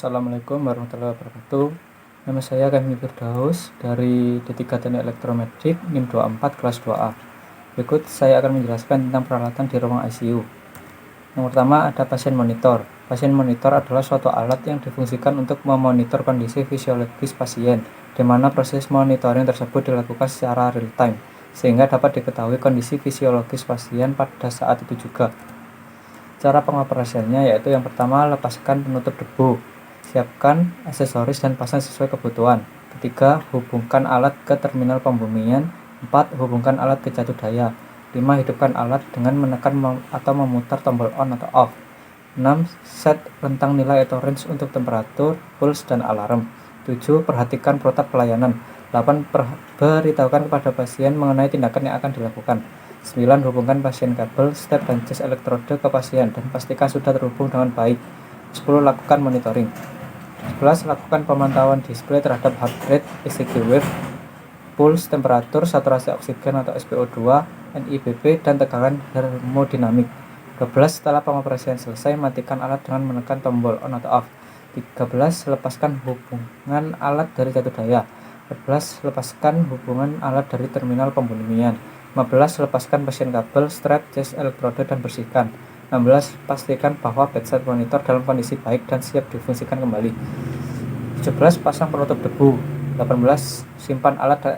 Assalamualaikum warahmatullahi wabarakatuh. Nama saya Kamil Firdaus dari D3 Teknik Elektromedik NIM 24 kelas 2A. Berikut saya akan menjelaskan tentang peralatan di ruang ICU. Yang pertama ada pasien monitor. Pasien monitor adalah suatu alat yang difungsikan untuk memonitor kondisi fisiologis pasien, di mana proses monitoring tersebut dilakukan secara real time, sehingga dapat diketahui kondisi fisiologis pasien pada saat itu juga. Cara pengoperasiannya yaitu yang pertama, lepaskan penutup debu. Siapkan aksesoris dan pasang sesuai kebutuhan. Ketiga, hubungkan alat ke terminal pembumian. 4. Hubungkan alat ke catu daya. 5. Hidupkan alat dengan menekan atau memutar tombol on atau off. 6. Set rentang nilai atau range untuk temperatur, pulse, dan alarm. 7. Perhatikan protap pelayanan. 8. Beritahukan kepada pasien mengenai tindakan yang akan dilakukan. 9. Hubungkan pasien kabel, step, dan jas elektrode ke pasien dan pastikan sudah terhubung dengan baik. 10. Lakukan monitoring. 11. Lakukan pemantauan display terhadap heart rate, ECG wave, pulse, temperatur, saturasi oksigen atau SpO2, NIBP, dan tegangan termodinamik. 12. Setelah pengoperasian selesai, matikan alat dengan menekan tombol on atau off. 13. Lepaskan hubungan alat dari catu daya. 14. Lepaskan hubungan alat dari terminal pembumian. 15. Lepaskan pasien kabel, strap, jas elektrode, dan bersihkan. 16. Pastikan bahwa bedside monitor dalam kondisi baik dan siap difungsikan kembali. 17. Pasang penutup debu. 18. Simpan alat dan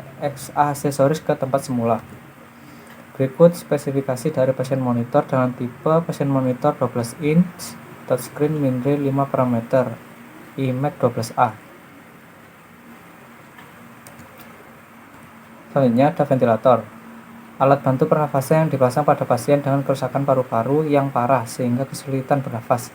aksesoris ke tempat semula. Berikut spesifikasi dari pasien monitor dengan tipe pasien monitor 12 inch, touchscreen, MinRay 5 parameter, IMEC 12A. Selanjutnya ada ventilator. Alat bantu pernafasan yang dipasang pada pasien dengan kerusakan paru-paru yang parah sehingga kesulitan bernafas.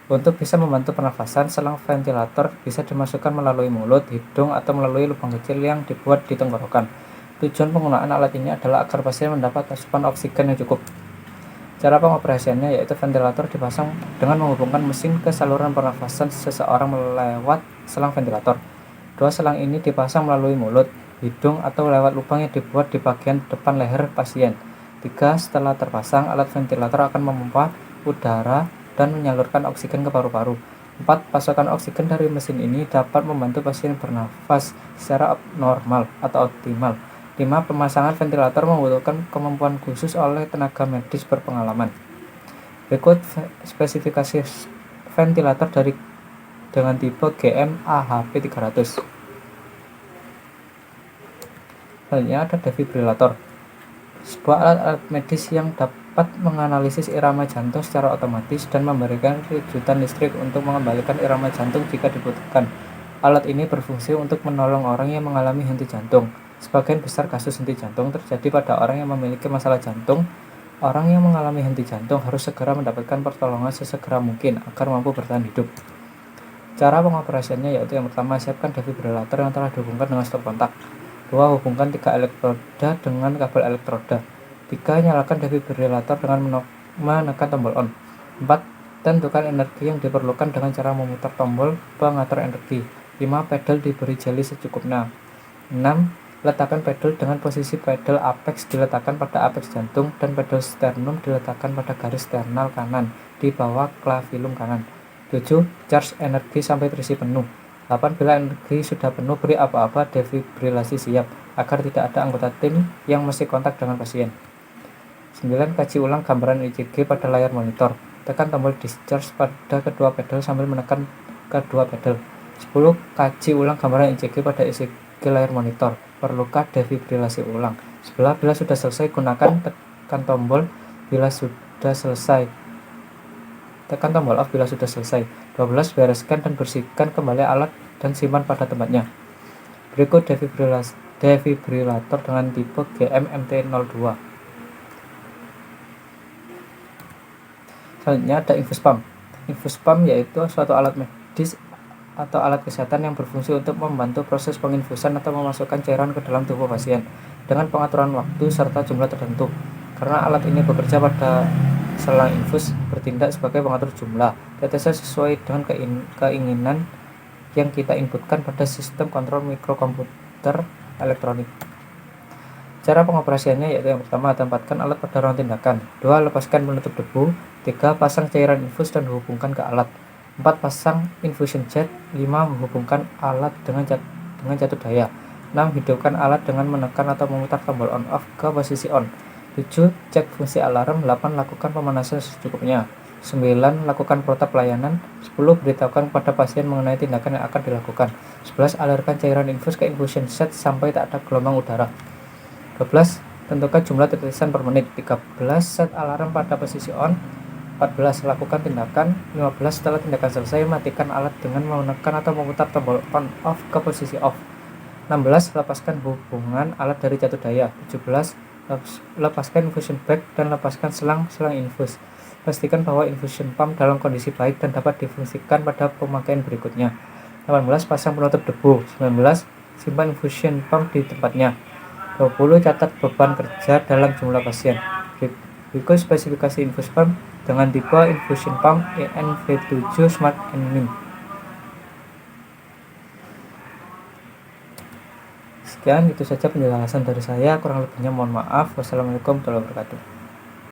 Untuk bisa membantu pernafasan, selang ventilator bisa dimasukkan melalui mulut, hidung, atau melalui lubang kecil yang dibuat di tenggorokan. Tujuan penggunaan alat ini adalah agar pasien mendapat asupan oksigen yang cukup. Cara pengoperasiannya yaitu ventilator dipasang dengan menghubungkan mesin ke saluran pernafasan seseorang melewat selang ventilator. Dua selang ini dipasang melalui mulut, hidung, atau lewat lubang yang dibuat di bagian depan leher pasien. 3. Setelah terpasang, alat ventilator akan memompa udara dan menyalurkan oksigen ke paru-paru. 4. Pasokan oksigen dari mesin ini dapat membantu pasien bernafas secara normal atau optimal. 5. Pemasangan ventilator membutuhkan kemampuan khusus oleh tenaga medis berpengalaman. Berikut spesifikasi ventilator dengan tipe GM AHP 300. Selanjutnya ada defibrilator, sebuah alat medis yang dapat menganalisis irama jantung secara otomatis dan memberikan kejutan listrik untuk mengembalikan irama jantung jika dibutuhkan. Alat ini berfungsi untuk menolong orang yang mengalami henti jantung. Sebagian besar kasus henti jantung terjadi pada orang yang memiliki masalah jantung. Orang yang mengalami henti jantung harus segera mendapatkan pertolongan sesegera mungkin agar mampu bertahan hidup. Cara pengoperasiannya yaitu yang pertama, siapkan defibrilator yang telah dihubungkan dengan stop kontak. 2. Hubungkan 3 elektroda dengan kabel elektroda. 3. Nyalakan defibrilator dengan menekan tombol on. 4. Tentukan energi yang diperlukan dengan cara memutar tombol pengatur energi. 5. Pedal diberi jeli secukupnya. 6. Letakkan pedal dengan posisi pedal apex diletakkan pada apex jantung dan pedal sternum diletakkan pada garis sternal kanan di bawah clavellum kanan. 7. Charge energi sampai terisi penuh. 8. Bila energi sudah penuh, beri aba-aba defibrilasi siap, agar tidak ada anggota tim yang masih kontak dengan pasien. 9. Kaji ulang gambaran ECG pada layar monitor. Tekan tombol discharge pada kedua pedal sambil menekan kedua pedal. 10. Kaji ulang gambaran ECG pada ECG layar monitor. Perlukah defibrilasi ulang? 11. Bila sudah selesai, tekan tombol bila sudah selesai. Tekan tombol off bila sudah selesai. 12. Bereskan dan bersihkan kembali alat dan simpan pada tempatnya. Berikut defibrilator dengan tipe GM-MT02. Selanjutnya ada infus pump. Infus pump yaitu suatu alat medis atau alat kesehatan yang berfungsi untuk membantu proses penginfusan atau memasukkan cairan ke dalam tubuh pasien dengan pengaturan waktu serta jumlah tertentu. Karena alat ini bekerja pada selang infus, bertindak sebagai pengatur jumlah tetesnya sesuai dengan keinginan yang kita inputkan pada sistem kontrol mikrokomputer elektronik. Cara pengoperasiannya yaitu yang pertama, tempatkan alat pada ruang tindakan. 2. Lepaskan penutup debu. 3. Pasang cairan infus dan hubungkan ke alat. 4. Pasang infusion jet. 5. Menghubungkan alat dengan jatuh daya. 6. Hidupkan alat dengan menekan atau memutar tombol on off ke posisi on. 7. Cek fungsi alarm. 8. Lakukan pemanasan secukupnya. 9. Lakukan protap pelayanan. 10. Beritahukan kepada pasien mengenai tindakan yang akan dilakukan. 11. Alirkan cairan infus ke infusion set sampai tak ada gelombang udara. 12. Tentukan jumlah tetesan per menit. 13. Set alarm pada posisi on. 14. Lakukan tindakan. 15. Setelah tindakan selesai, matikan alat dengan menekan atau memutar tombol on off ke posisi off. 16. Lepaskan hubungan alat dari jatuh daya. 17. Lepaskan infusion bag dan lepaskan selang infus. Pastikan bahwa infusion pump dalam kondisi baik dan dapat difungsikan pada pemakaian berikutnya. 18. Pasang penutup debu. 19. Simpan infusion pump di tempatnya. 20. Catat beban kerja dalam jumlah pasien. Berikut spesifikasi infus pump dengan tipe infusion pump ENV7 Smart N-MIM. Sekian, itu saja penjelasan dari saya. Kurang lebihnya mohon maaf. Wassalamualaikum warahmatullahi wabarakatuh.